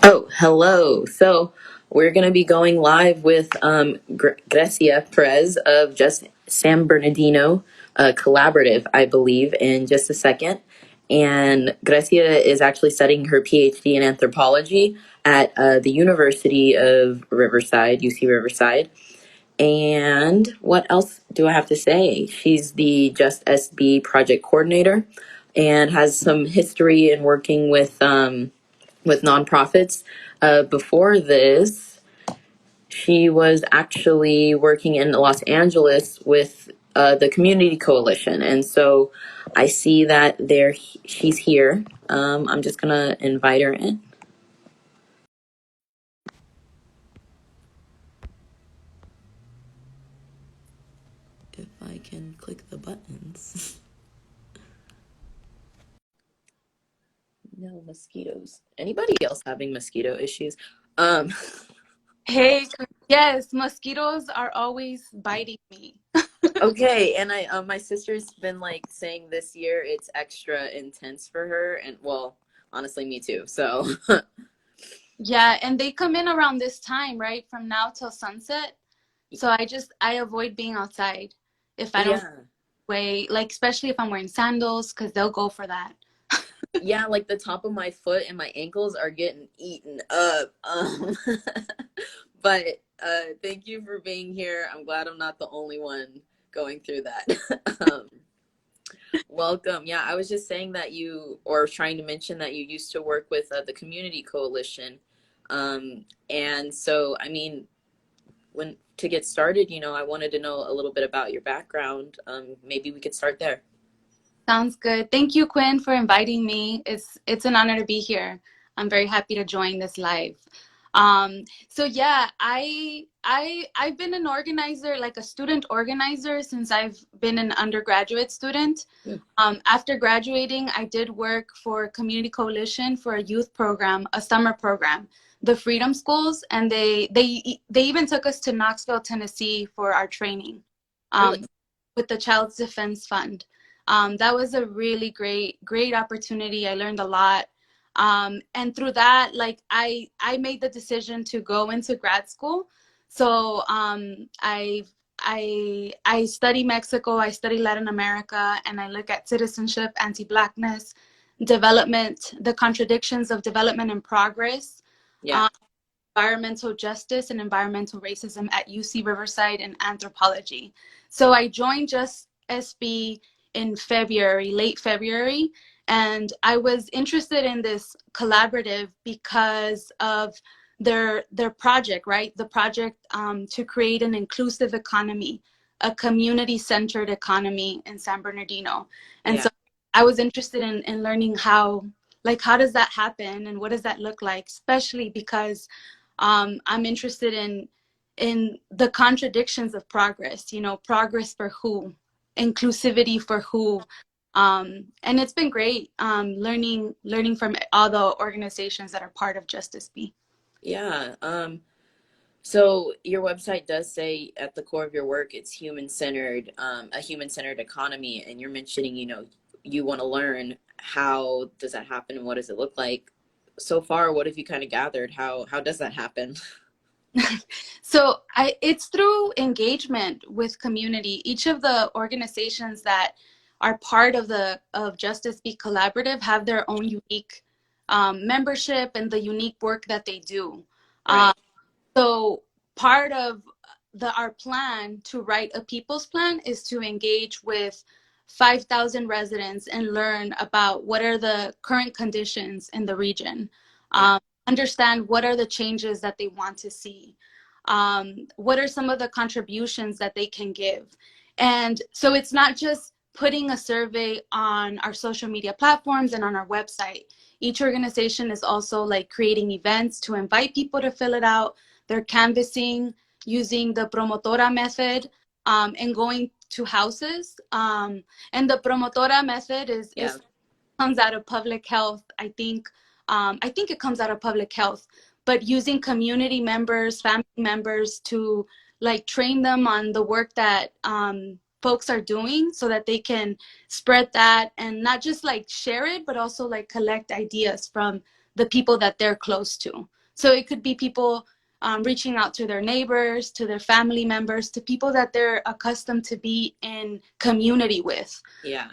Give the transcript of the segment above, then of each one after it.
Oh, hello. So we're going to be going live with Grecia Perez of Just San Bernardino Collaborative, I believe, in just a second. And Grecia is actually studying her PhD in anthropology at the University of Riverside, UC Riverside. And what else do I have to say? She's the Just SB project coordinator and has some history in working with nonprofits. Before this, she was actually working in Los Angeles with the Community Coalition, and so I see that she's here. I'm just gonna invite her in. If I can click the buttons. No mosquitoes. Anybody else having mosquito issues? Um, Hey, yes, mosquitoes are always biting me. Okay, and my sister's been like saying this year it's extra intense for her, and well, honestly, me too. So Yeah, and they come in around this time, right? From now till sunset. So I avoid being outside if I don't yeah, way, like especially if I'm wearing sandals, because they'll go for that. yeah, like the top of my foot and my ankles are getting eaten up. But thank you for being here. I'm glad I'm not the only one going through that. Welcome. Yeah, I was just saying that or trying to mention that you used to work with the Community Coalition. And so, I mean, when to get started, I wanted to know a little bit about your background. Maybe we could start there. Sounds good. Thank you, Quinn, for inviting me. It's an honor to be here. I'm very happy to join this live. So yeah, I've been an organizer, like a student organizer, since I've been an undergraduate student. Mm. After graduating, I did work for Community Coalition for a youth program, a summer program, the Freedom Schools, and they even took us to Knoxville, Tennessee for our training, Really? um, with the Child's Defense Fund. That was a really great opportunity. I learned a lot. And through that, like I made the decision to go into grad school. So I study Mexico, I study Latin America, and I look at citizenship, anti-Blackness, development, the contradictions of development and progress, Yeah. um, environmental justice and environmental racism at UC Riverside in anthropology. So I joined Just SB in February, late February, and I was interested in this collaborative because of their project, right? The project to create an inclusive economy, a community-centered economy in San Bernardino. And Yeah. so I was interested in learning how does that happen and what does that look like, especially because I'm interested in the contradictions of progress. Progress for who, inclusivity for who, and it's been great learning from all the organizations that are part of Justice B. Yeah. So your website does say at the core of your work it's a human-centered economy, and you're mentioning, you want to learn how does that happen and what does it look like. So far, what have you kind of gathered? How does that happen? So it's through engagement with community. Each of the organizations that are part of Justice Be Collaborative have their own unique membership and the unique work that they do. Right. So part of our plan to write a people's plan is to engage with 5,000 residents and learn about what are the current conditions in the region. Yeah. Understand what are the changes that they want to see. What are some of the contributions that they can give. And so it's not just putting a survey on our social media platforms and on our website. Each organization is also like creating events to invite people to fill it out. They're canvassing using the promotora method, and going to houses. And the promotora method Yeah. is comes out of public health. I think it comes out of public health, but using community members, family members to like train them on the work that folks are doing so that they can spread that and not just like share it, but also like collect ideas from the people that they're close to. So it could be people reaching out to their neighbors, to their family members, to people that they're accustomed to be in community with. Yeah.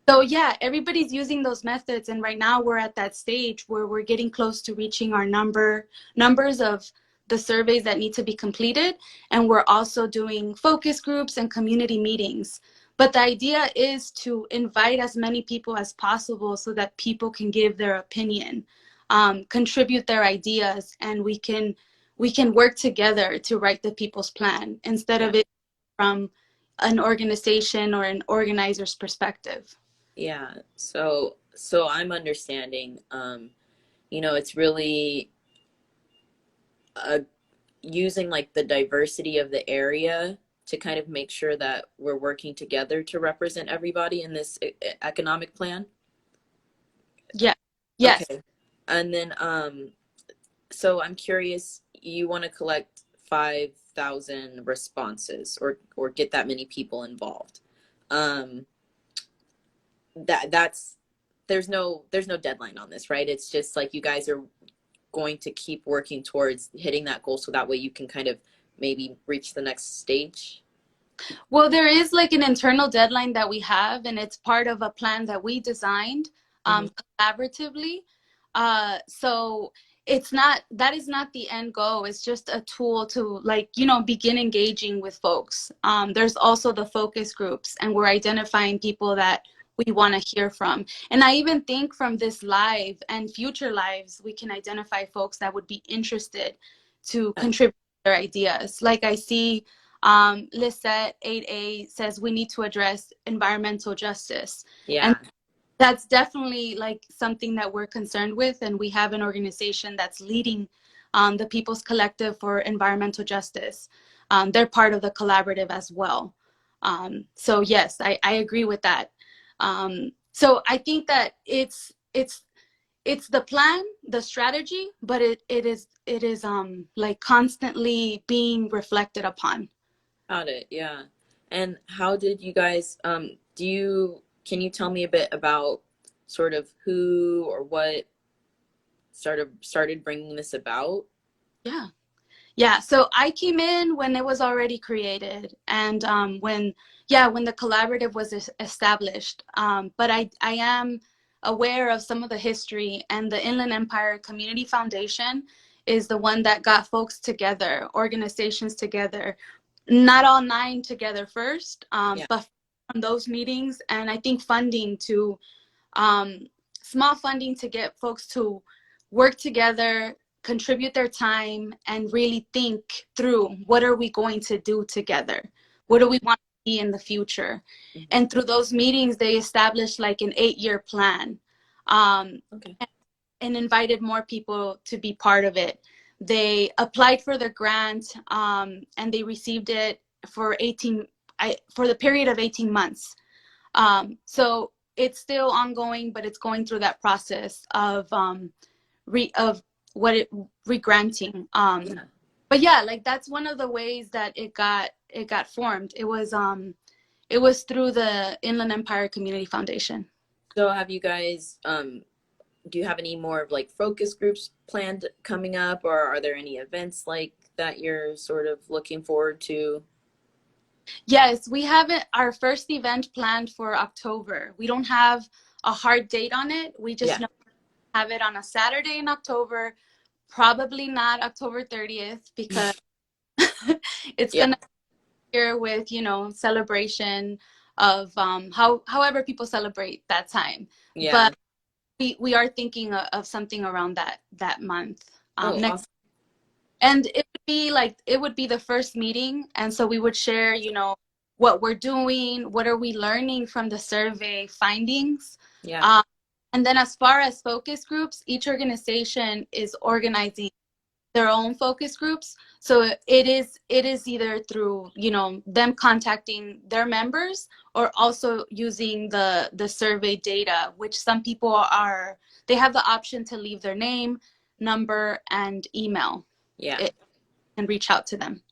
So yeah, everybody's using those methods, and right now we're at that stage where we're getting close to reaching our numbers of the surveys that need to be completed, and we're also doing focus groups and community meetings. But the idea is to invite as many people as possible so that people can give their opinion, contribute their ideas, and we can work together to write the people's plan instead Yeah. of it from an organization or an organizer's perspective. Yeah. So I'm understanding, it's really uh, using like the diversity of the area to kind of make sure that we're working together to represent everybody in this economic plan. Yeah. Yes. Okay. And then, so I'm curious, you want to collect 5,000 responses or get that many people involved. Um, that's there's no deadline on this, right? It's just like you guys are going to keep working towards hitting that goal so that way you can kind of maybe reach the next stage. Well, there is like an internal deadline that we have, and it's part of a plan that we designed Hmm. collaboratively. So that is not the end goal. It's just a tool to like, begin engaging with folks. There's also the focus groups, and we're identifying people that we want to hear from. And I even think from this live and future lives, we can identify folks that would be interested to Yeah. contribute their ideas. Like I see Lisette 8A says we need to address environmental justice. And Yeah. that's definitely like something that we're concerned with. And we have an organization that's leading the People's Collective for Environmental Justice. They're part of the collaborative as well. So yes, I agree with that. So I think that it's the plan, the strategy, but it is like constantly being reflected upon. Got it. Yeah. And how did you guys can you tell me a bit about sort of who or what started bringing this about? Yeah. Yeah, so I came in when it was already created, and when the collaborative was established. But I am aware of some of the history, and the Inland Empire Community Foundation is the one that got folks together, organizations together, not all nine together first, Yeah. but from those meetings, and I think um, small funding to get folks to work together, contribute their time, and really think through what are we going to do together? What do we want to be in the future? Hmm. And through those meetings, they established like an 8-year plan, um, Okay. and invited more people to be part of it. They applied for the grant, and they received it for the period of 18 months. So it's still ongoing, but it's going through that process of what it regranting. Yeah. But yeah, like that's one of the ways that it got formed. It was through the Inland Empire Community Foundation. So have you guys do you have any more of like focus groups planned coming up, or are there any events like that you're sort of looking forward to? Yes, we have our first event planned for October. We don't have a hard date on it. We just Yeah. know we have it on a Saturday in October, probably not October 30th because it's Yeah. gonna here with celebration of however people celebrate that time, Yeah. but we are thinking of something around that month, Oh, next. awesome. And it would be the first meeting, and so we would share what we're doing, what are we learning from the survey findings. Yeah. um, and then as far as focus groups, each organization is organizing their own focus groups. So it is either through them contacting their members, or also using the survey data, which some people they have the option to leave their name, number, and email, Yeah. it, and reach out to them.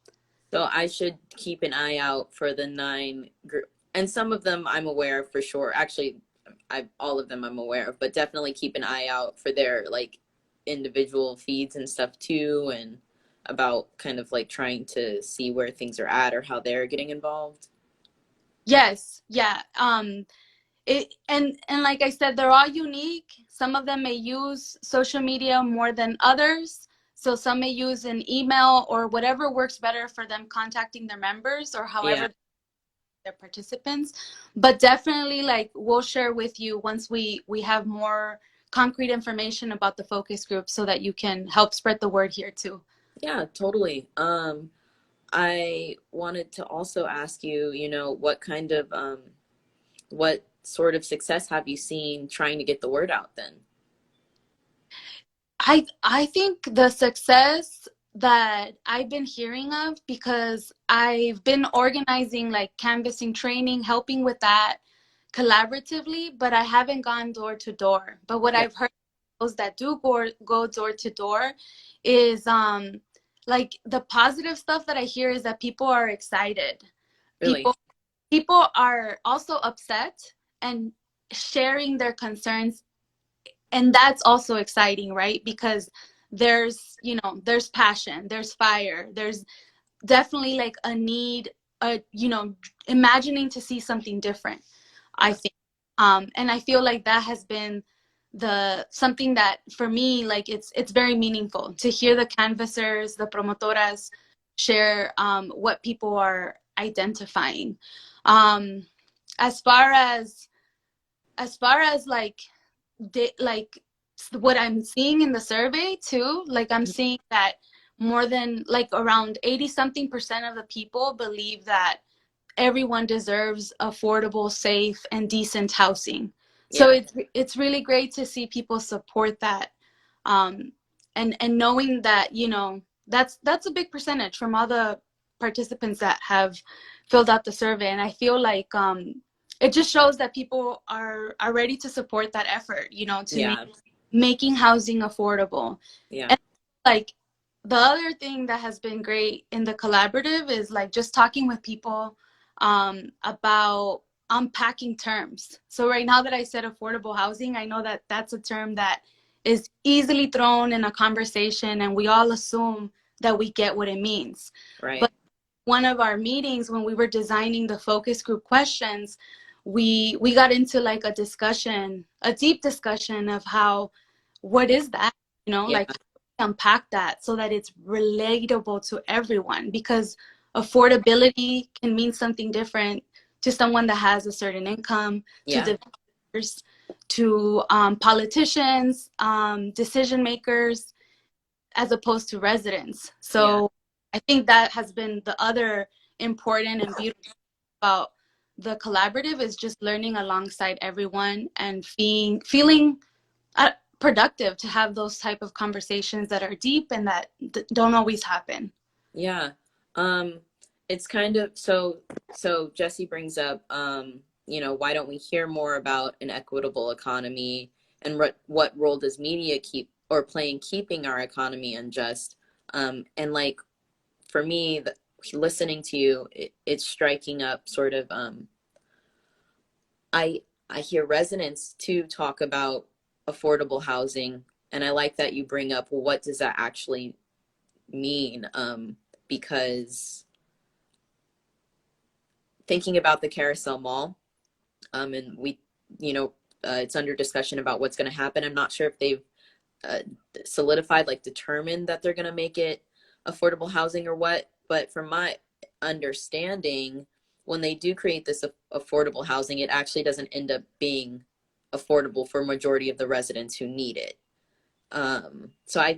So I should keep an eye out for the 9 group, and some of them I'm aware of for sure. Actually, I all of them I'm aware of, but definitely keep an eye out for their like individual feeds and stuff too, and about kind of like trying to see where things are at or how they're getting involved? Yes, yeah. It and like I said, they're all unique. Some of them may use social media more than others. So some may use an email or whatever works better for them contacting their members or Yeah. however their participants. But definitely like we'll share with you once we have more concrete information about the focus group so that you can help spread the word here too. Yeah, totally. I wanted to also ask you, what kind of what sort of success have you seen trying to get the word out then? I think the success that I've been hearing of, because I've been organizing like canvassing training, helping with that collaboratively, but I haven't gone door to door. But what Yeah, I've heard those that do go door to door is like the positive stuff that I hear is that people are excited. really. People are also upset and sharing their concerns, and that's also exciting, right? Because there's passion, there's fire, there's definitely like a need, imagining to see something different, I Yeah. think. And I feel like that has been the something that for me, like it's very meaningful to hear the canvassers, the promotoras share what people are identifying. um as far as like like what I'm seeing in the survey too, like I'm seeing that more than like around 80 something percent of the people believe that everyone deserves affordable, safe, and decent housing. So Yeah. it's really great to see people support that, um, and knowing that that's a big percentage from all the participants that have filled out the survey, and I feel like it just shows that people are ready to support that effort, to Yeah. making housing affordable. Yeah. And like the other thing that has been great in the collaborative is like just talking with people about unpacking terms. So right now that I said affordable housing, I know that that's a term that is easily thrown in a conversation and we all assume that we get what it means. Right. But one of our meetings when we were designing the focus group questions, we got into like a discussion, a deep discussion of how, what is that, Yeah. like unpack that so that it's relatable to everyone, because affordability can mean something different to someone that has a certain income, to Yeah. developers, to politicians, decision makers, as opposed to residents. Yeah. So I think that has been the other important and beautiful about the collaborative, is just learning alongside everyone and feeling uh, productive to have those type of conversations that are deep and that don't always happen. Yeah. Um, it's kind of so Jesse brings up why don't we hear more about an equitable economy and what role does media keep or play in keeping our economy unjust? And like for me, listening to you, it's striking up sort of I I hear residents too talk about affordable housing, and I like that you bring up, well, what does that actually mean? Because thinking about the Carousel Mall, and it's under discussion about what's going to happen. I'm not sure if they've uh, solidified, like determined that they're going to make it affordable housing or what. But from my understanding, when they do create this affordable housing, it actually doesn't end up being affordable for a majority of the residents who need it. So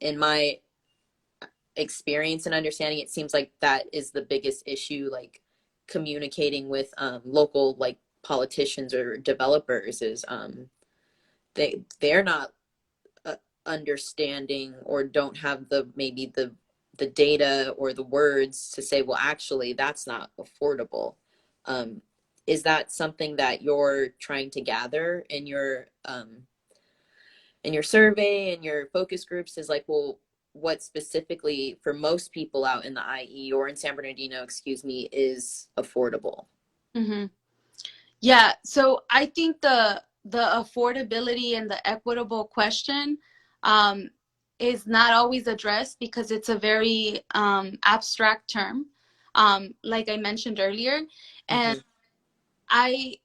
in my experience and understanding, it seems like that is the biggest issue, like communicating with local like politicians or developers is they're not understanding or don't have the data or the words to say, well, actually that's not affordable. um, is that something that you're trying to gather in your survey and your focus groups, is like, well, what specifically for most people out in the IE or in San Bernardino, excuse me, is affordable? Mm-hmm. Yeah, so I think the affordability and the equitable question um, is not always addressed because it's a very abstract term, like I mentioned earlier. And Hmm. I,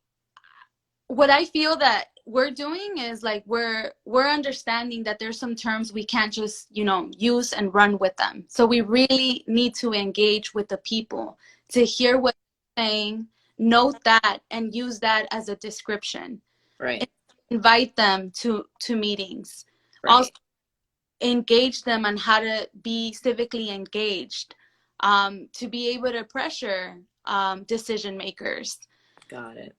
what I feel that we're doing is like we're understanding that there's some terms we can't just, you know, use and run with them. So we really need to engage with the people to hear what they're saying, note that, and use that as a description. Right. Invite them to meetings. Also Right. engage them on how to be civically engaged, to be able to pressure decision makers. Got it.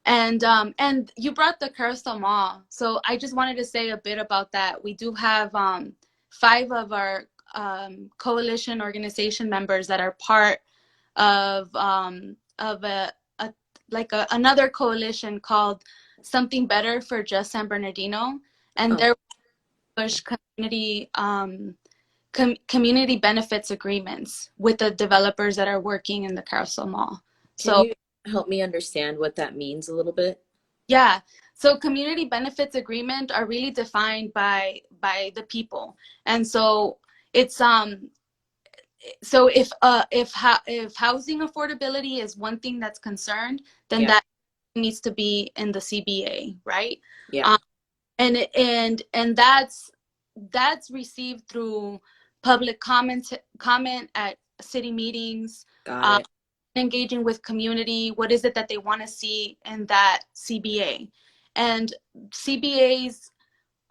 And you brought the Carousel Mall, so I just wanted to say a bit about that. We do have 5 of our coalition organization members that are part of a like another coalition called Something Better for Just San Bernardino, and Oh, they're push community benefits agreements with the developers that are working in the Carousel Mall. can So you help me understand what that means a little bit? yeah. So community benefits agreement are really defined by the people. And so it's so if housing affordability is one thing that's concerned, then Yeah. that needs to be in the CBA, right? Yeah. Um, and that's received through public comment at city meetings, Got it. engaging with community. What is it that they want to see in that CBA? And CBAs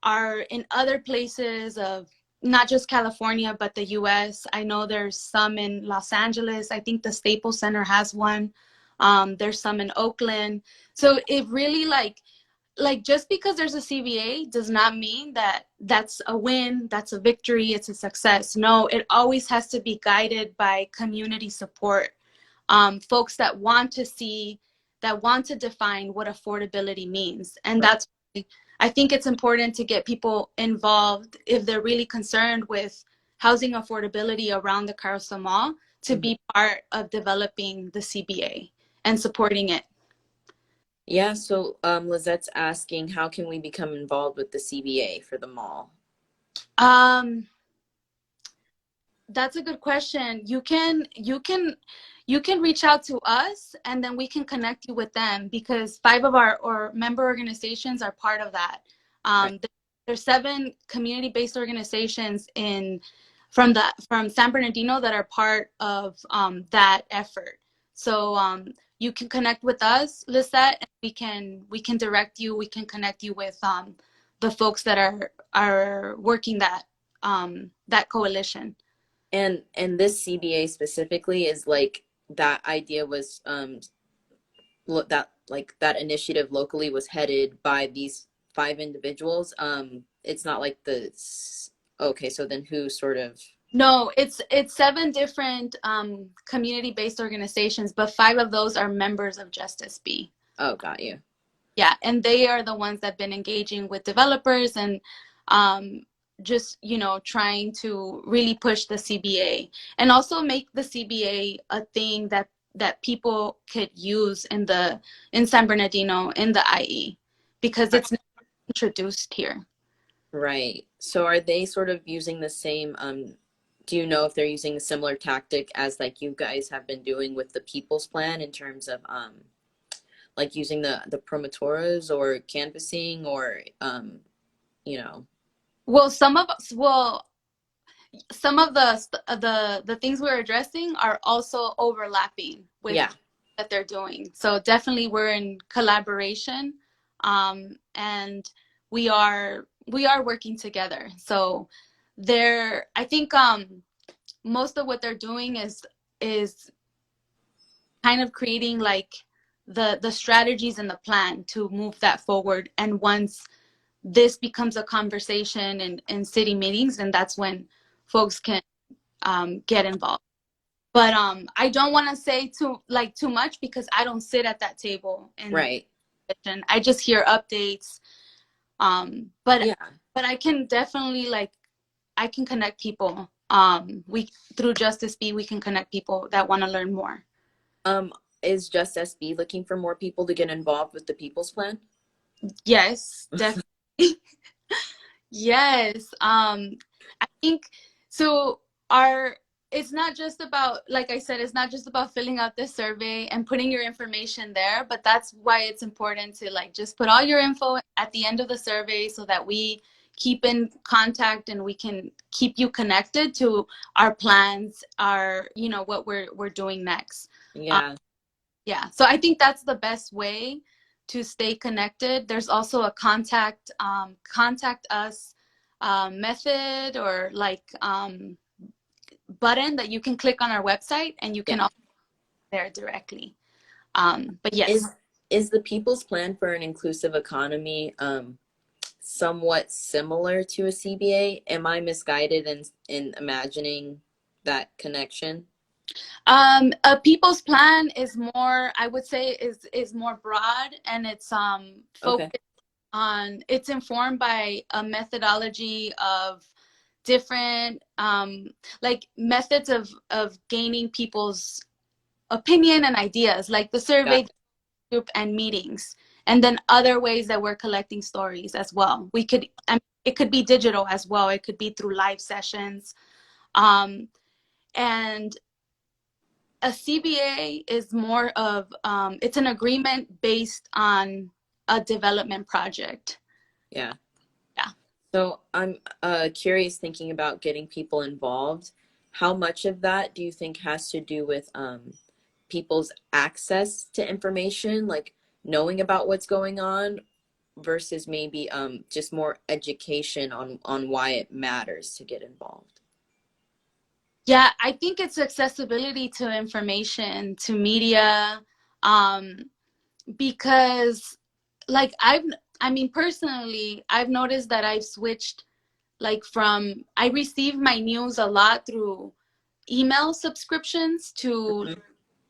are in other places of not just California, but the US. I know there's some in Los Angeles. I think the Staples Center has one. There's some in Oakland. So it really like just because there's a CBA does not mean that that's a win, that's a victory, it's a success. No, it always has to be guided by community support, folks that want to see, that want to define what affordability means. And Right. that's why I think it's important to get people involved if they're really concerned with housing affordability around the Carousel Mall to Mhm. be part of developing the CBA and supporting it. Yeah, so Lizette's asking how can we become involved with the CBA for the mall? Um, That's a good question. You can reach out to us and then we can connect you with them because 5 of our or member organizations are part of that. Right. There's 7 community-based organizations in from San Bernardino that are part of that effort. So you can connect with us, Lisette, and we can direct you. We can connect you with the folks that are working that coalition. And this CBA specifically is like that idea was that like that initiative locally was headed by these 5 individuals. It's not like okay, so then who sort of No, it's 7 different community-based organizations, but 5 of those are members of Justice B. oh, got you. Yeah, and they are the ones that've been engaging with developers and um, just, you know, trying to really push the CBA and also make the CBA a thing that people could use in San Bernardino in the IE because Right. it's not introduced here. Right. So are they sort of using the same do you know if they're using a similar tactic as like you guys have been doing with the People's Plan in terms of like using the promotoras or canvassing or you know. Well, some of the things we're addressing are also overlapping with Yeah. that they're doing. So definitely we're in collaboration, and we are working together. So I think most of what they're doing is kind of creating like the strategies and the plan to move that forward. And once this becomes a conversation in city meetings, and that's when folks can get involved. But I don't want to say too much because I don't sit at that table in Right. I just hear updates. But Yeah. I can definitely I can connect people. We through Justice B we can connect people that want to learn more. Um, is Just SB looking for more people to get involved with the People's Plan? Yes, definitely. Yes. I think so. Our It's not just about, like I said, it's not just about filling out this survey and putting your information there, but that's why it's important to like just put all your info at the end of the survey so that we keep in contact and we can keep you connected to our plans, our, what we're doing next. Um, Yeah. yeah, so I think that's the best way to stay connected. There's also a contact us method, or like button that you can click on our website, and you Yeah. can also there directly. But yes. Is the People's Plan for an Inclusive Economy somewhat similar to a CBA? Am I misguided in imagining that connection? A people's plan is more, I would say, is more broad, and it's Okay. focused on, it's informed by a methodology of different like methods of gaining people's opinion and ideas, like the Got survey it. group and meetings, and then other ways that we're collecting stories as well. It could be digital as well, it could be through live sessions. And a CBA is more of it's an agreement based on a development project. Yeah. Yeah. So I'm curious, thinking about getting people involved. How much of that do you think has to do with people's access to information, like knowing about what's going on, versus maybe just more education on why it matters to get involved? Yeah, I think it's accessibility to information, to media, um, because like I mean, personally, I've noticed that I've switched, like, from, I receive my news a lot through email subscriptions Mhm.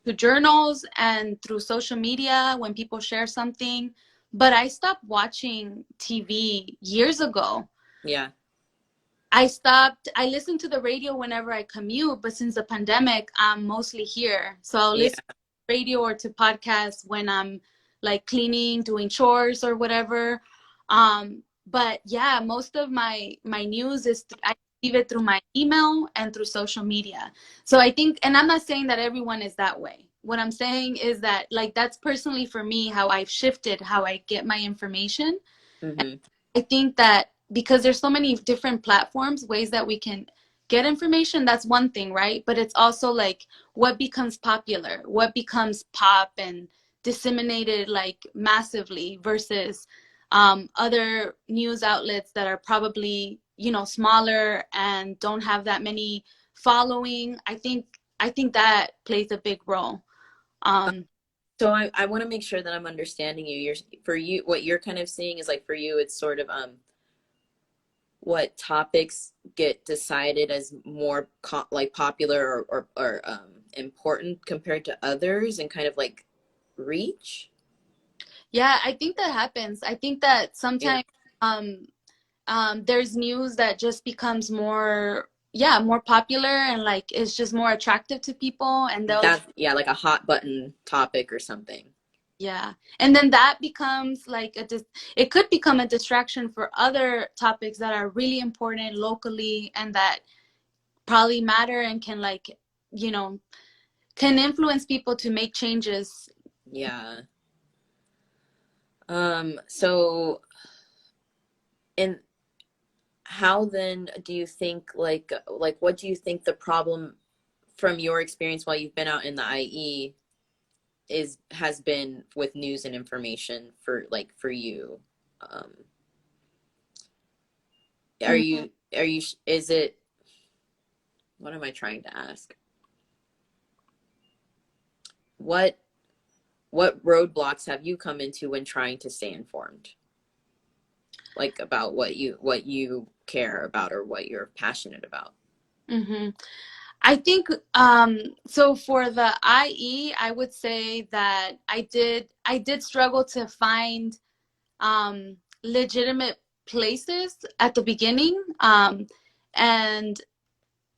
to journals and through social media when people share something. But I stopped watching TV years ago. Yeah. I listen to the radio whenever I commute, but since the pandemic, I'm mostly here. So I'll Yeah. listen to radio or to podcasts when I'm like cleaning, doing chores or whatever. But yeah, most of my news I receive it through my email and through social media. So I think, and I'm not saying that everyone is that way. What I'm saying is that, like, that's personally for me how I've shifted how I get my information. Hmm. I think that because there's so many different platforms, ways that we can get information, that's one thing, right? But it's also like what becomes popular, what becomes pop and disseminated like massively versus other news outlets that are probably, smaller and don't have that many following. I think that plays a big role. Um, So I want to make sure that I'm understanding you. For you, what you're kind of seeing is like for you, it's sort of what topics get decided as more like popular or important compared to others, and kind of like reach. yeah, I think that happens. I think that Yeah. sometimes um, there's news that just becomes more popular and like it's just more attractive to people, and they'll, That, yeah, like a hot button topic or something. yeah, and then that becomes like it could become a distraction for other topics that are really important locally and that probably matter and can, like, you know can influence people to make changes. Yeah. So, and how then do you think, like what do you think the problem from your experience while you've been out in the IE has been with news and information for you? Um, are you is it, what am I trying to ask? What what roadblocks have you come into when trying to stay informed? Like about what you care about or what you're passionate about? Hmm. I think so for the I would say that I did struggle to find legitimate places at the beginning, and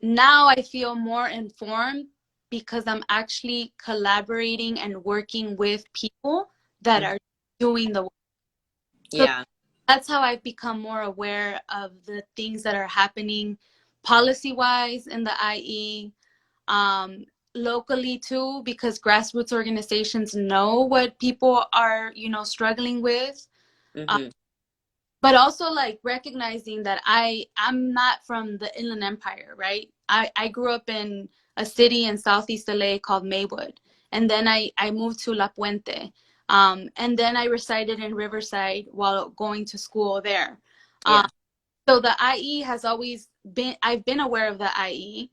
now I feel more informed because I'm actually collaborating and working with people that Mm. are doing the work. So Yeah. that's how I've become more aware of the things that are happening policy wise in the IE, um, locally too, because grassroots organizations know what people are, struggling with. Uh, Mm-hmm. but also like recognizing that I'm not from the Inland Empire, right? I grew up in a city in Southeast LA called Maywood, and then I moved to La Puente, and then I resided in Riverside while going to school there. Yeah. So the IE has always been, I've been aware of the IE,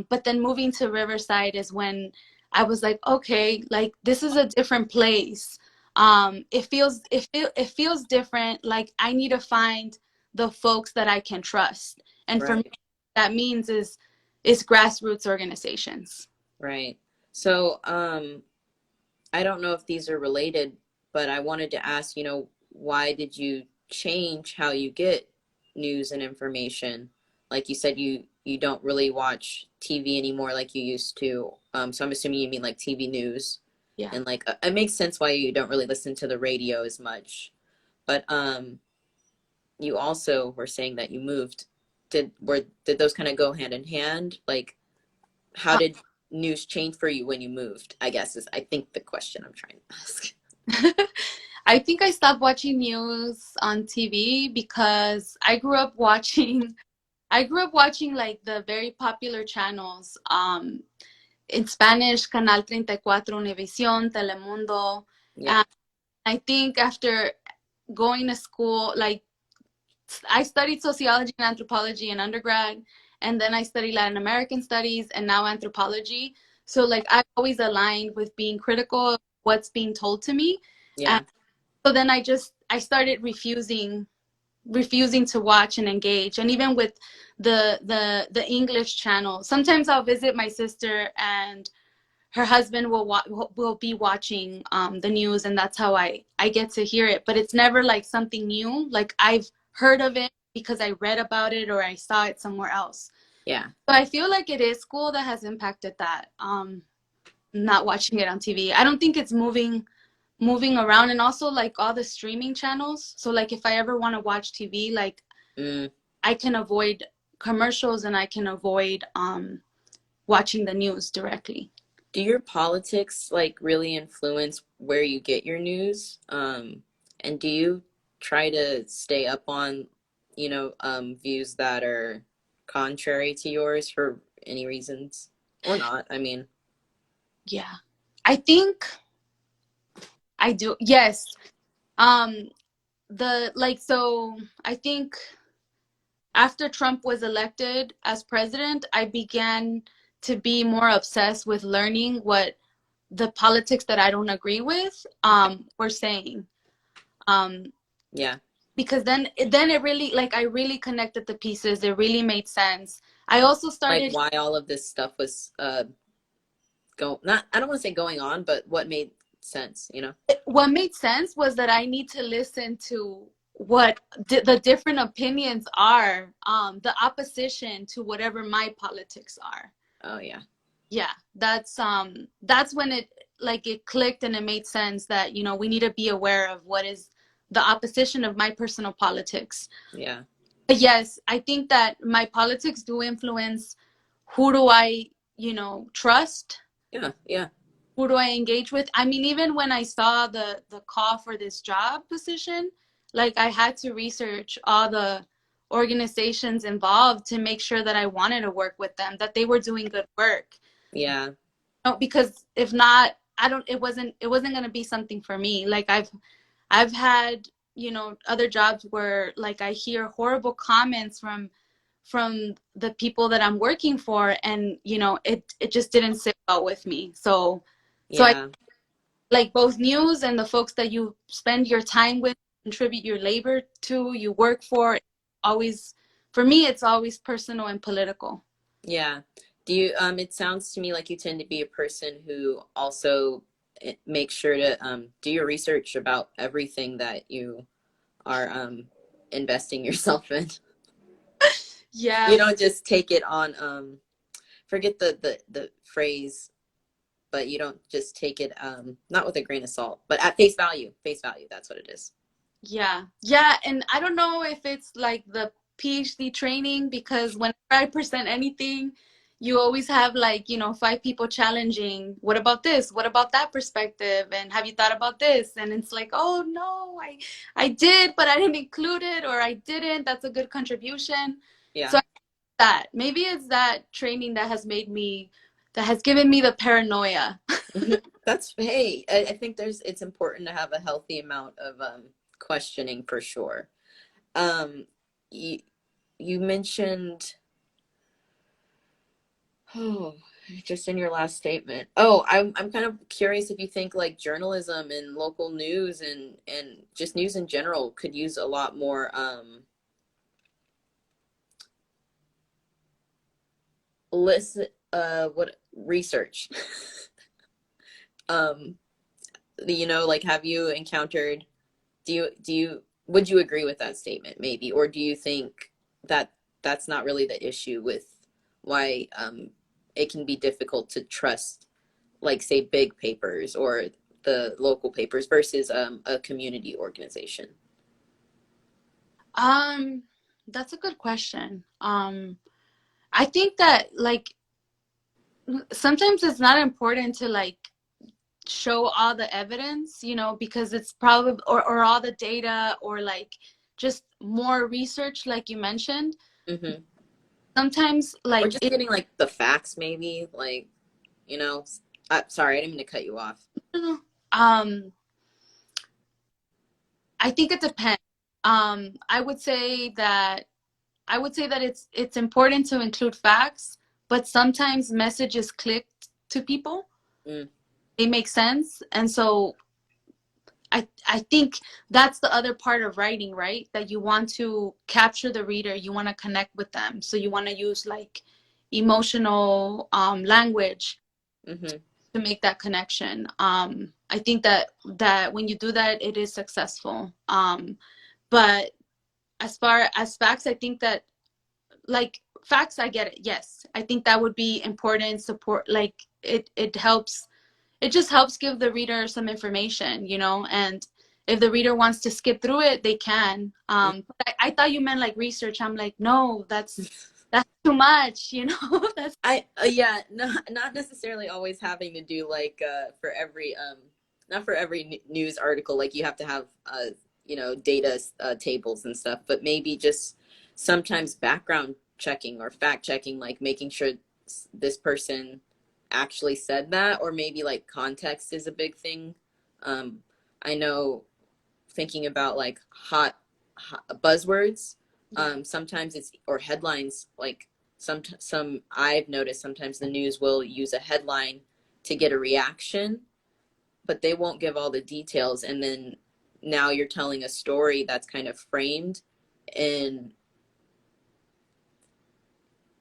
but then moving to Riverside is when I was like, okay, like this is a different place. It feels different. Like I need to find the folks that I can trust, and for me, Right. that means is grassroots organizations. Right. So, I don't know if these are related, but I wanted to ask, why did you change how you get news and information? Like you said, you don't really watch TV anymore like you used to. So I'm assuming you mean like TV news, Yeah. and like it makes sense why you don't really listen to the radio as much. But you also were saying that you moved. Did those kind of go hand in hand? Like, how did news change for you when you moved? I guess is I think the question I'm trying to ask. I think I stopped watching news on TV because I grew up watching like the very popular channels. In Spanish, Canal 34, Univision, Telemundo. Yeah, And I think after going to school, like I studied sociology and anthropology in undergrad, and then I studied Latin American studies and now anthropology. So like I've always aligned with being critical of what's being told to me. And yeah, so then I started refusing to watch and engage. And even with the English channel, sometimes I'll visit my sister and her husband will be watching the news, and that's how I get to hear it. But it's never like something new. Like I've heard of it because I read about it or I saw it somewhere else. yeah, So I feel like it is school that has impacted that. Not watching it on TV. I don't think it's moving around, and also like all the streaming channels. So like if I ever want to watch TV, like mm. I can avoid commercials and I can avoid watching the news directly. Do your politics like really influence where you get your news? And do you try to stay up on, views that are contrary to yours for any reasons or not? I mean, Yeah. I think I do. Yes. Um the like so I think after Trump was elected as president, I began to be more obsessed with learning what the politics that I don't agree with were saying. Um yeah, because then it really, like, I really connected the pieces. It really made sense. I also like started, why all of this stuff was go not I don't want to say going on, but what made sense? what made sense was that I need to listen to what the different opinions are, the opposition to whatever my politics are. Oh yeah, Yeah, that's when it clicked and it made sense that we need to be aware of what is the opposition of my personal politics. yeah, But yes, I think that my politics do influence who do I trust, yeah, yeah, who do I engage with? I mean, even when I saw the call for this job position, like I had to research all the organizations involved to make sure that I wanted to work with them, that they were doing good work. yeah, No, because if not, I don't. It wasn't gonna be something for me. Like I've had other jobs where like I hear horrible comments from the people that I'm working for, and it just didn't sit well with me. So I yeah, like both news and the folks that you spend your time with, contribute your labor to, you work for, always, for me it's always personal and political. yeah. Do you it sounds to me like you tend to be a person who also makes sure to do your research about everything that you are investing yourself in. Yeah. You don't just take it on forget the phrase, but you don't just take it not with a grain of salt, but at face value. Face value, that's what it is. Yeah. Yeah. And I don't know if it's like the PhD training, because whenever I present anything, you always have like, 5 people challenging, what about this? What about that perspective? And have you thought about this? And it's like, oh no, I did, but I didn't include it, or I didn't. That's a good contribution. Yeah. So that maybe it's that training that has given me the paranoia. That's, hey, I think it's important to have a healthy amount of questioning for sure. You you mentioned, oh, just in your last statement. Oh, I'm kind of curious if you think like journalism and local news and just news in general could use a lot more listen what research. um like, have you encountered, do you would you agree with that statement maybe, or do you think that that's not really the issue with why it can be difficult to trust, like, say, big papers or the local papers versus a community organization? Um, that's a good question. I think that like sometimes it's not important to like show all the evidence, because it's probably, or all the data, or like just more research, like you mentioned. Hmm. Sometimes Or like just getting like the facts, maybe, like, you know sorry, I didn't mean to cut you off. um I think it depends. I would say that it's important to include facts, but sometimes messages click to people. Mm, They make sense. And so I think that's the other part of writing, right? That you want to capture the reader, you want to connect with them. So you want to use like emotional language hmm. to make that connection. I think that when you do that, it is successful. But as far as facts, I think that like facts, I get it. Yes, I think that would be important support. Like it helps. It just helps give the reader some information, and if the reader wants to skip through it, they can. But I thought you meant like research. I'm like, no, that's too much, that's Yeah, not necessarily always having to do like for every not for every news article, like you have to have data tables and stuff, but maybe just sometimes background checking or fact checking, like making sure this person actually said that, or maybe like context is a big thing. I know, thinking about like hot buzzwords, yeah. sometimes it's, or headlines, like some I've noticed sometimes the news will use a headline to get a reaction, but they won't give all the details, and then now you're telling a story that's kind of framed in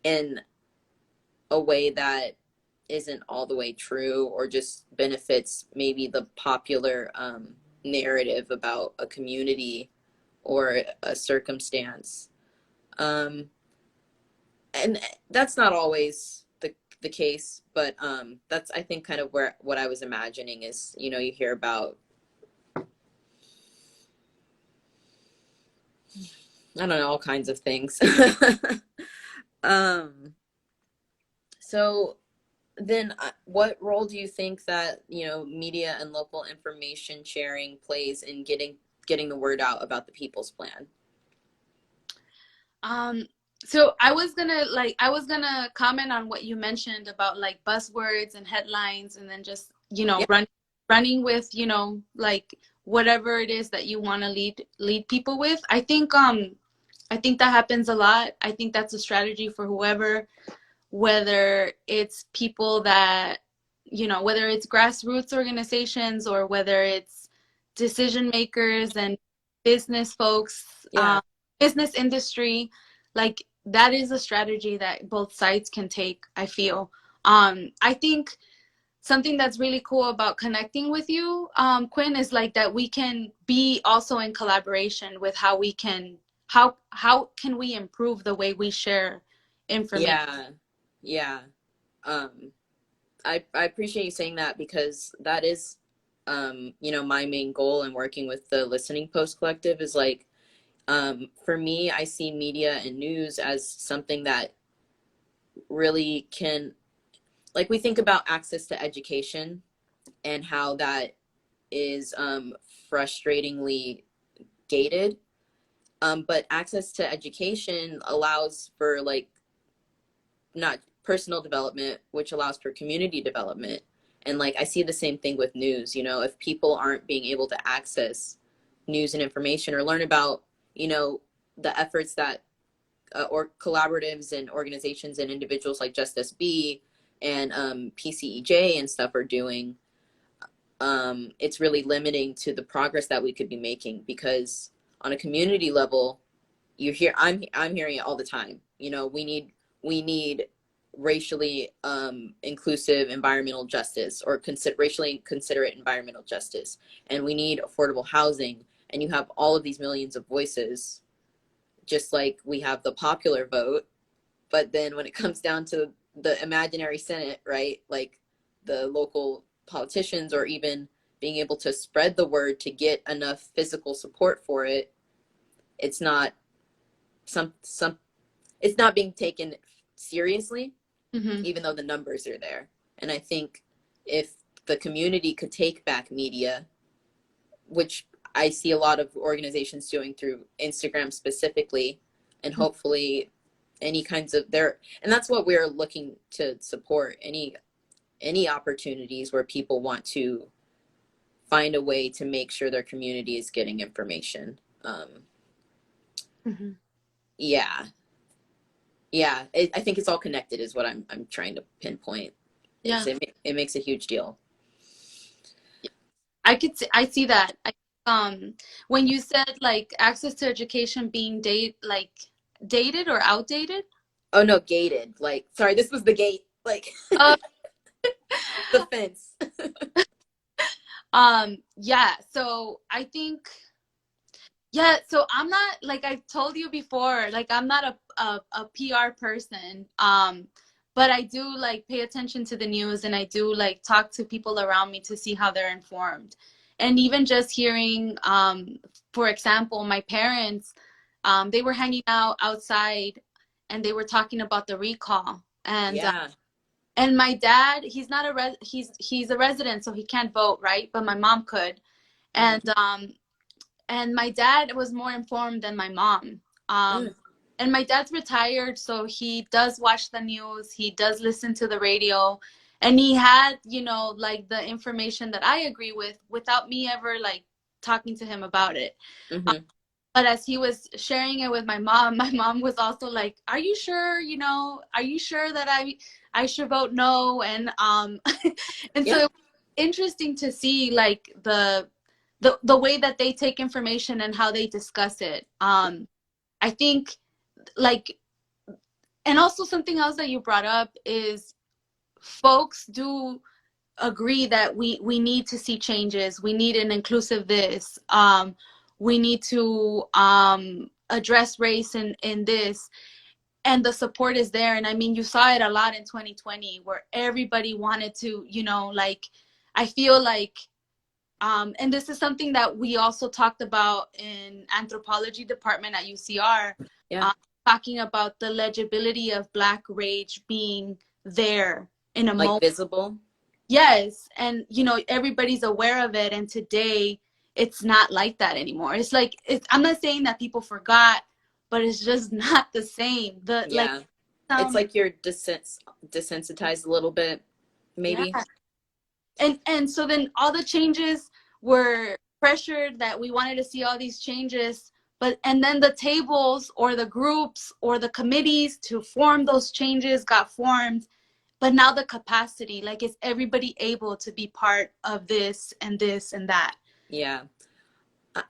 in a way that isn't all the way true, or just benefits maybe the popular narrative about a community or a circumstance. Um, and that's not always the case, but that's, I think, kind of where what I was imagining is, you hear about, I don't know, all kinds of things. um, so then, what role do you think that, media and local information sharing plays in getting the word out about the People's Plan? Um, so I was gonna comment on what you mentioned about like buzzwords and headlines, and then just Yeah. running with like whatever it is that you want to lead people with. I think that happens a lot. I think that's a strategy for whoever, whether it's people that whether it's grassroots organizations, or whether it's decision makers and business folks, Yeah. business industry. Like that is a strategy that both sides can take, I feel. I think something that's really cool about connecting with you, Quinn, is like that we can be also in collaboration with how can we improve the way we share information. Yeah. Yeah. um I appreciate you saying that, because that is you know, my main goal in working with the Listening Post Collective is like, for me, I see media and news as something that really can, like, we think about access to education and how that is frustratingly gated. But access to education allows for like not personal development, which allows for community development. And like I see the same thing with news, you know, if people aren't being able to access news and information or learn about, you know, the efforts that or collaboratives and organizations and individuals like Just SB and PCEJ and stuff are doing, it's really limiting to the progress that we could be making because on a community level, you hear I'm hearing it all the time. You know, we need racially inclusive environmental justice or racially considerate environmental justice, and we need affordable housing. And you have all of these millions of voices, just like we have the popular vote. But then when it comes down to the imaginary Senate, right? Like the local politicians or even being able to spread the word to get enough physical support for it, it's not some it's not being taken seriously, Mm-hmm. even though the numbers are there. And I think if the community could take back media, which I see a lot of organizations doing through Instagram specifically, and hopefully any kinds of there, and that's what we're looking to support, any opportunities where people want to find a way to make sure their community is getting information. Mm-hmm. Yeah, yeah, I think it's all connected is what I'm trying to pinpoint. Yeah, It makes a huge deal. I see that. When you said like access to education being dated or outdated. Oh no, gated. Like, sorry, this was the gate. Like Uh, the fence. yeah. So I think, yeah. So I'm not, like I told you before, like I'm not a PR person. But I do like pay attention to the news, and I do like talk to people around me to see how they're informed. And even just hearing, for example, my parents, they were hanging out outside, and they were talking about the recall. Yeah. And my dad, he's not he's a resident, so he can't vote, right? But my mom could. Mm-hmm. And um and my dad was more informed than my mom. Mm, And my dad's retired, so he does watch the news, he does listen to the radio, and he had, like the information that I agree with without me ever like talking to him about it. mm-hmm. But as he was sharing it with my mom, my mom was also like, "Are you sure? Are you sure that I should vote no?" And and so Yeah. it was interesting to see like the way that they take information and how they discuss it. I think, like, and also something else that you brought up is folks do agree that we need to see changes. We need an inclusive this. We need to address race in this, and the support is there. And I mean, you saw it a lot in 2020, where everybody wanted to, like, I feel like, and this is something that we also talked about in anthropology department at UCR, Yeah. um, talking about the legibility of Black rage being there in a Like moment. visible. Yes, and everybody's aware of it, and today it's not like that anymore. It's like, I'm not saying that people forgot, but it's just not the same. The like Yeah. It's um like you're desensitized a little bit, yeah. maybe. And so then all the changes were pressured, that we wanted to see all these changes, and then the tables or the groups or the committees to form those changes got formed. But now the capacity, like, is everybody able to be part of this and this and that? Yeah. I,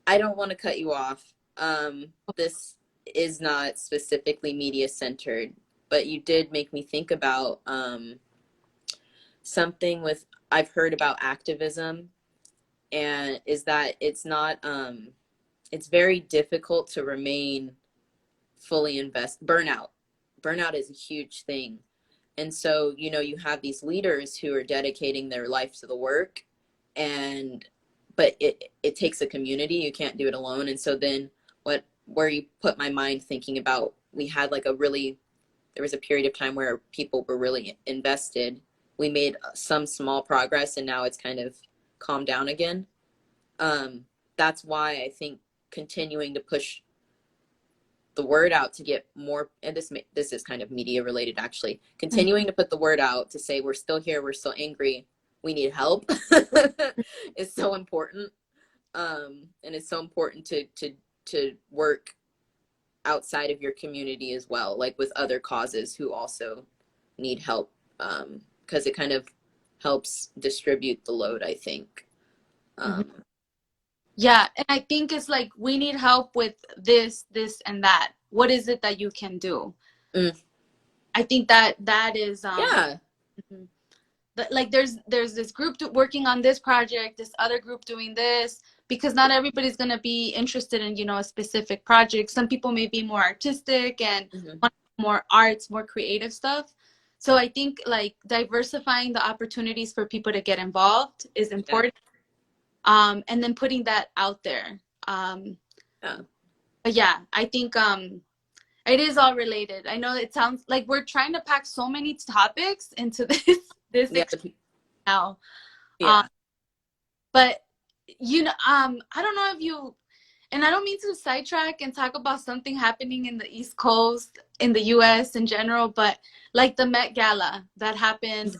I don't want to cut you off. This is not specifically media centered, but you did make me think about something with I've heard about activism, and is that it's not it's very difficult to remain fully burnout is a huge thing. And so, you know, you have these leaders who are dedicating their life to the work, and but it takes a community. You can't do it alone. And so then where you put my mind thinking about, we had like there was a period of time where people were really invested. We made some small progress, and now it's kind of calmed down again. That's why I think continuing to push the word out to get more, and this is kind of media related actually, continuing to put the word out to say we're still here, we're still angry, we need help is so important. And it's so important to work outside of your community as well, like with other causes who also need help, because it kind of helps distribute the load, I think. Mhm. um, Yeah, and I think it's like we need help with this, and that. What is it that you can do? mm, I think that that is yeah. mhm. Like there's this group working on this project, this other group doing this, because not everybody's going to be interested in, a specific project. Some people may be more artistic and Hmm. want more arts, more creative stuff. So I think like diversifying the opportunities for people to get involved is Yeah. important. And then putting that out there. Yeah. But yeah, I think it is all related. I know it sounds like we're trying to pack so many topics into this Yeah. now. Um, Yeah. but I don't know if you, and I don't mean to sidetrack and talk about something happening in the East Coast, in the US in general, but like the Met Gala that happened.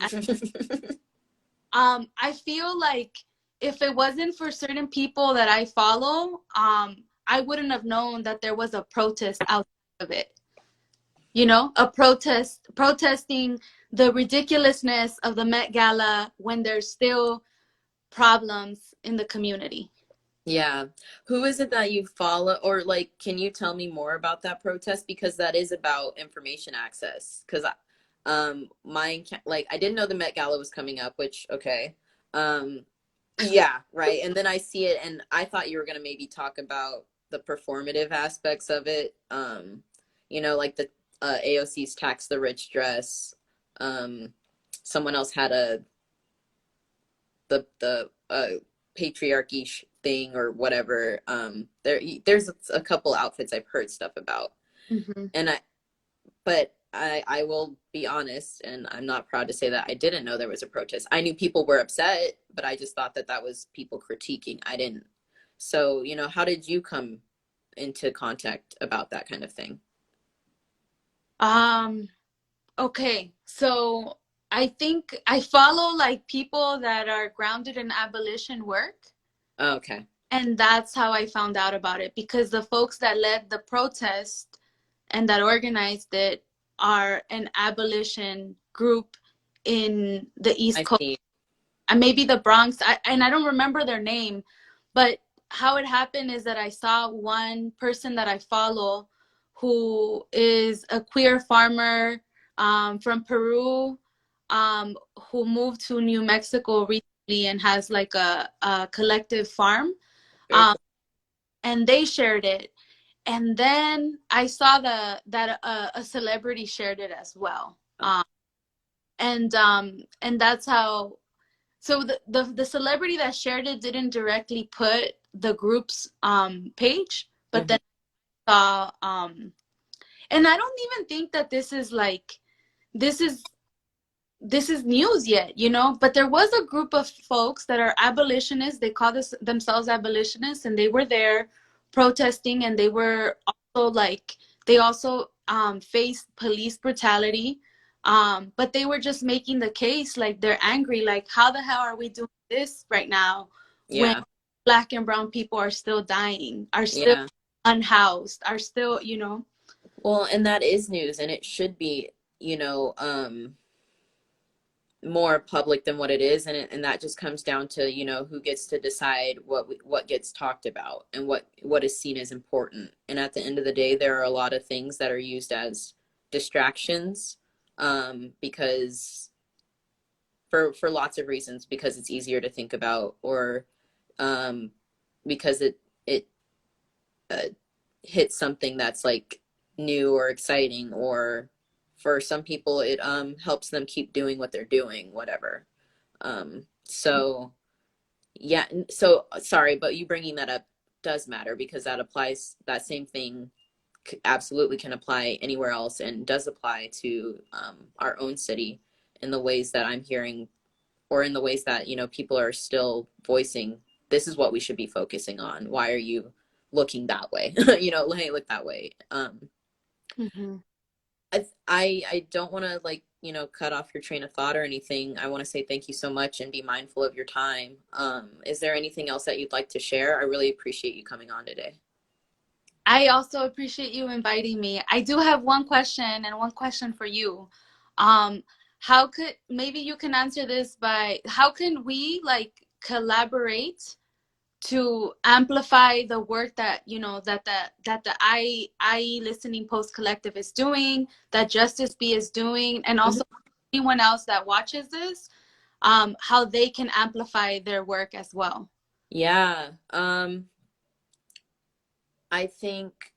I feel like if it wasn't for certain people that I follow, I wouldn't have known that there was a protest outside of it. A protesting the ridiculousness of the Met Gala when there's still problems in the community. Yeah. Who is it that you follow, or like, can you tell me more about that protest? Because that is about information access. Because mine, like, I didn't know the Met Gala was coming up, which, okay. Um, yeah, right. And then I see it, and I thought you were gonna maybe talk about the performative aspects of it. Like the AOC's Tax the Rich dress. Um, Someone else had the patriarchy thing or whatever. There's a couple outfits I've heard stuff about, Mm-hmm. and I will be honest, and I'm not proud to say that I didn't know there was a protest. I knew people were upset, but I just thought that was people critiquing. I didn't. So, how did you come into contact about that kind of thing? Um, okay, so I think I follow like people that are grounded in abolition work. Oh, okay. And that's how I found out about it, because the folks that led the protest and that organized it are an abolition group in the East I Coast, see. and maybe the Bronx. And I don't remember their name, but how it happened is that I saw one person that I follow who is a queer farmer from Peru, who moved to New Mexico recently and has like a collective farm. Very Um, cool. and they shared it, and then I saw that a celebrity shared it as well. And that's how. So the celebrity that shared it didn't directly put the group's page, but Hmm. then saw and I don't even think that this is this is news yet, but there was a group of folks that are abolitionists. They call themselves abolitionists, and they were there protesting, and they were also like, they also faced police brutality. But they were just making the case, like they're angry, like how the hell are we doing this right now when Yeah. Black and brown people are still dying, are still Yeah. unhoused, are still. Well, and that is news, and it should be, more public than what it is, and that just comes down to, who gets to decide what gets talked about and what is seen as important. And at the end of the day, there are a lot of things that are used as distractions, because for lots of reasons, because it's easier to think about, or um, because it uh, hits something that's like new or exciting, or for some people it helps them keep doing what they're doing, whatever. So Yeah, so sorry, but you bringing that up does matter because that applies, that same thing absolutely can apply anywhere else and does apply to our own city in the ways that I'm hearing, or in the ways that, you know, people are still voicing, this is what we should be focusing on. Why are you looking that way? You know, hey, look that way. Hmm. I don't want to, like, you know, cut off your train of thought or anything. I want to say thank you so much and be mindful of your time. Is there anything else that you'd like to share? I really appreciate you coming on today. I also appreciate you inviting me. I do have one question and one question for you. Um, how could maybe you can answer this by how can we like collaborate to amplify the work that you know that the I Listening Post Collective is doing, that Justice B is doing, and Mhm. also anyone else that watches this, how they can amplify their work as well. Yeah. I think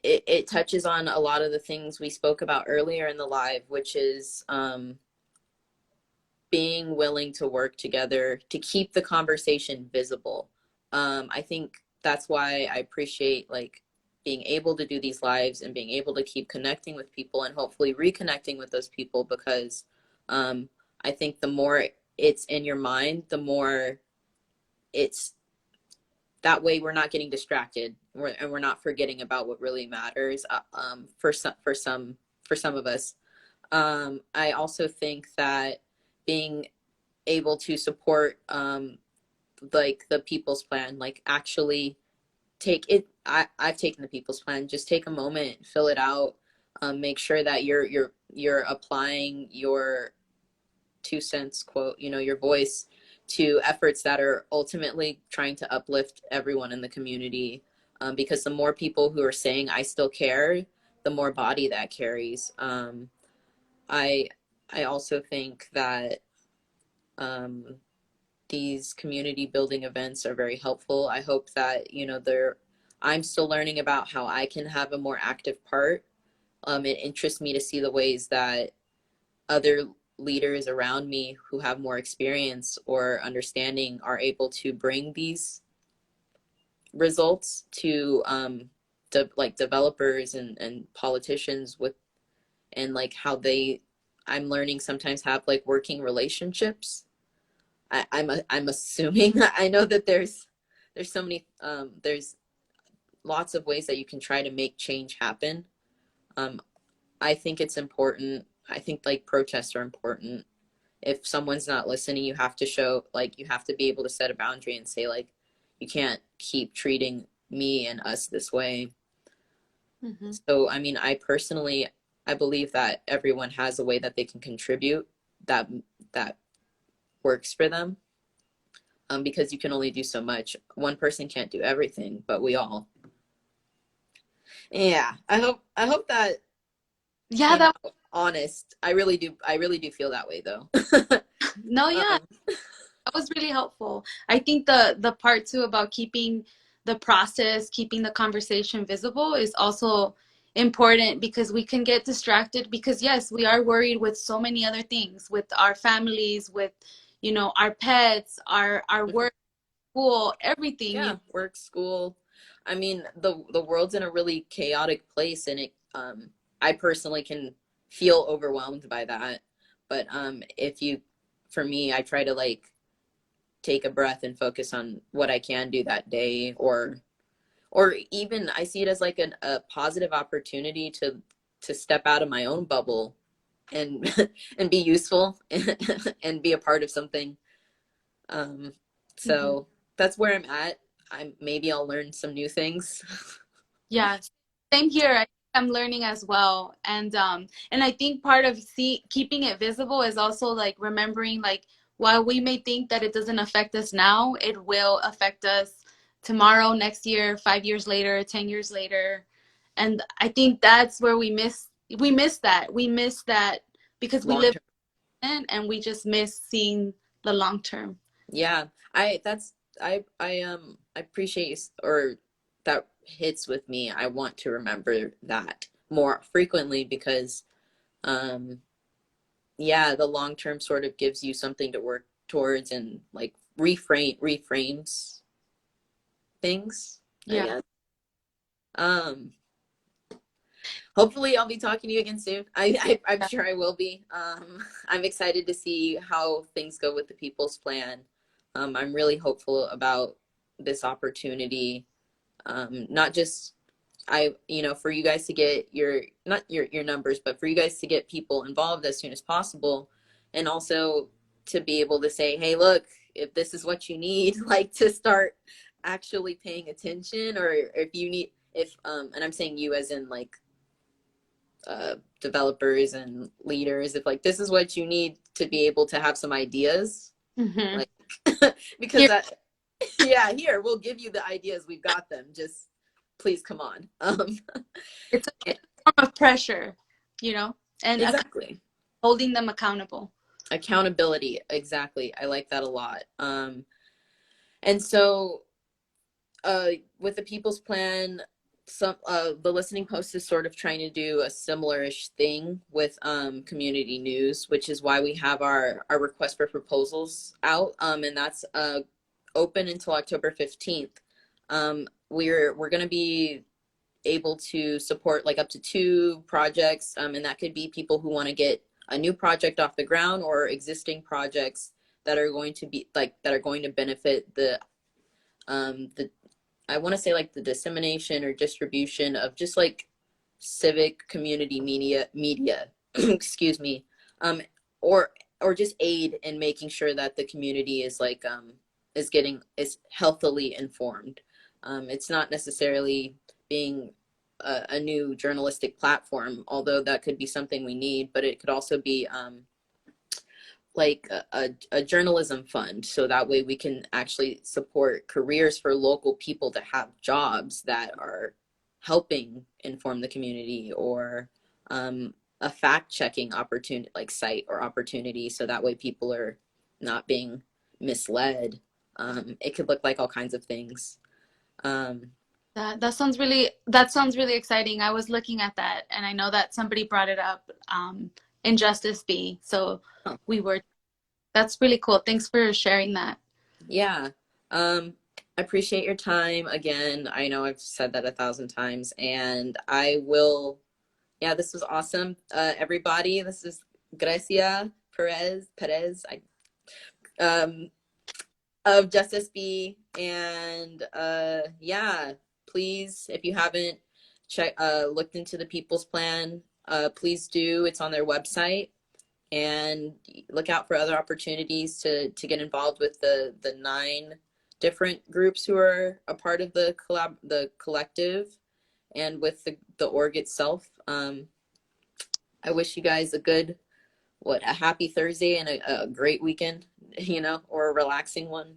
it touches on a lot of the things we spoke about earlier in the live, which is being willing to work together to keep the conversation visible. I think that's why I appreciate, like, being able to do these lives and being able to keep connecting with people and hopefully reconnecting with those people, because um, I think the more it's in your mind, the more it's that way we're not getting distracted, and we're not forgetting about what really matters, for some of us. I also think that being able to support like the people's plan, like actually take it, I've taken the people's plan, just take a moment, fill it out, make sure that you're applying your 2 cents, quote, you know, your voice to efforts that are ultimately trying to uplift everyone in the community, because the more people who are saying I still care, the more body that carries. I I also think that um, these community building events are very helpful. I hope that, you know, they're, I'm still learning about how I can have a more active part. It interests me to see the ways that other leaders around me who have more experience or understanding are able to bring these results to like developers and politicians with, and like how they, I'm learning sometimes have like working relationships. I'm assuming I know that there's so many there's lots of ways that you can try to make change happen. Um, I think it's important. I think like protests are important. If someone's not listening, you have to show, like, you have to be able to set a boundary and say, like, you can't keep treating me and us this way. Hmm. So I mean, I personally, I believe that everyone has a way that they can contribute that that works for them, because you can only do so much. One person can't do everything, but we all. Yeah, I hope that Yeah, came that out honest. I really do feel that way though. no, yeah, um, that was really helpful. I think the part too about keeping the process, keeping the conversation visible is also important because we can get distracted because yes, we are worried with so many other things, with our families, with you know, our pets, our work, school, everything, you yeah, work, school. I mean, the world's in a really chaotic place, and it I personally can feel overwhelmed by that. But if you, for me, I try to like take a breath and focus on what I can do that day, or even I see it as like a positive opportunity to step out of my own bubble and and be useful and be a part of something. Um, know. so that's where I'm at. I'm, maybe I'll learn some new things. Yeah, same here. I'm learning as well, and I think part of keeping it visible is also like remembering like while we may think that it doesn't affect us now, it will affect us tomorrow, next year, 5 years later, 10 years later, and I think that's where we miss that because we Long live term. in it and we just miss seeing the long term. Yeah, I that's I appreciate you, or that hits with me. I want to remember that more frequently because um yeah, the long term sort of gives you something to work towards and like reframes things, I Yeah. guess. Um, Hopefully I'll be talking to you again soon. I'm sure I will be. I'm excited to see how things go with the People's Plan. I'm really hopeful about this opportunity. Not just for you guys to get your not your numbers, but for you guys to get people involved as soon as possible, and also to be able to say, hey, look, if this is what you need, like to start actually paying attention, or if you need if and I'm saying you as in like developers and leaders, if like this is what you need to be able to have some ideas, Mm-hmm. like because Here, that yeah, here we'll give you the ideas, we've got them, just please come on. it's a form of pressure, you know, and Exactly, holding them accountable. accountability, exactly, I like that a lot. And so with the People's Plan, some the listening post is sort of trying to do a similar-ish thing with community news, which is why we have our request for proposals out, and that's open until October 15th. We're going to be able to support like up to 2 projects, and that could be people who want to get a new project off the ground, or existing projects that are going to be like that are going to benefit the I want to say like the dissemination or distribution of just like civic community media excuse me, um or just aid in making sure that the community is like is healthily informed. It's not necessarily being a new journalistic platform, although that could be something we need, but it could also be like a journalism fund, so that way we can actually support careers for local people to have jobs that are helping inform the community, or a fact checking opportunity like site or opportunity, so that way people are not being misled. It could look like all kinds of things. um, That sounds really exciting. I was looking at that, and I know that somebody brought it up in Justice B. So oh, we were. That's really cool. Thanks for sharing that. yeah. I appreciate your time again. I know I've said that 1,000 times, and I will. Yeah, this was awesome. Everybody, this is Grecia Perez, um, of Justice B. And yeah, please, if you haven't looked into the People's Plan, please do. It's on their website, and look out for other opportunities to get involved with the 9 different groups who are a part of the collective, and with the org itself. I wish you guys a happy Thursday and a great weekend, or a relaxing one.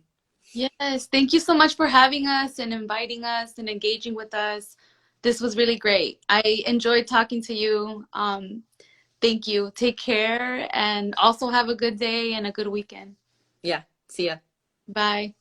Yes, thank you so much for having us and inviting us and engaging with us. This was really great. I enjoyed talking to you. Thank you. Take care and also have a good day and a good weekend. Yeah, see ya. Bye.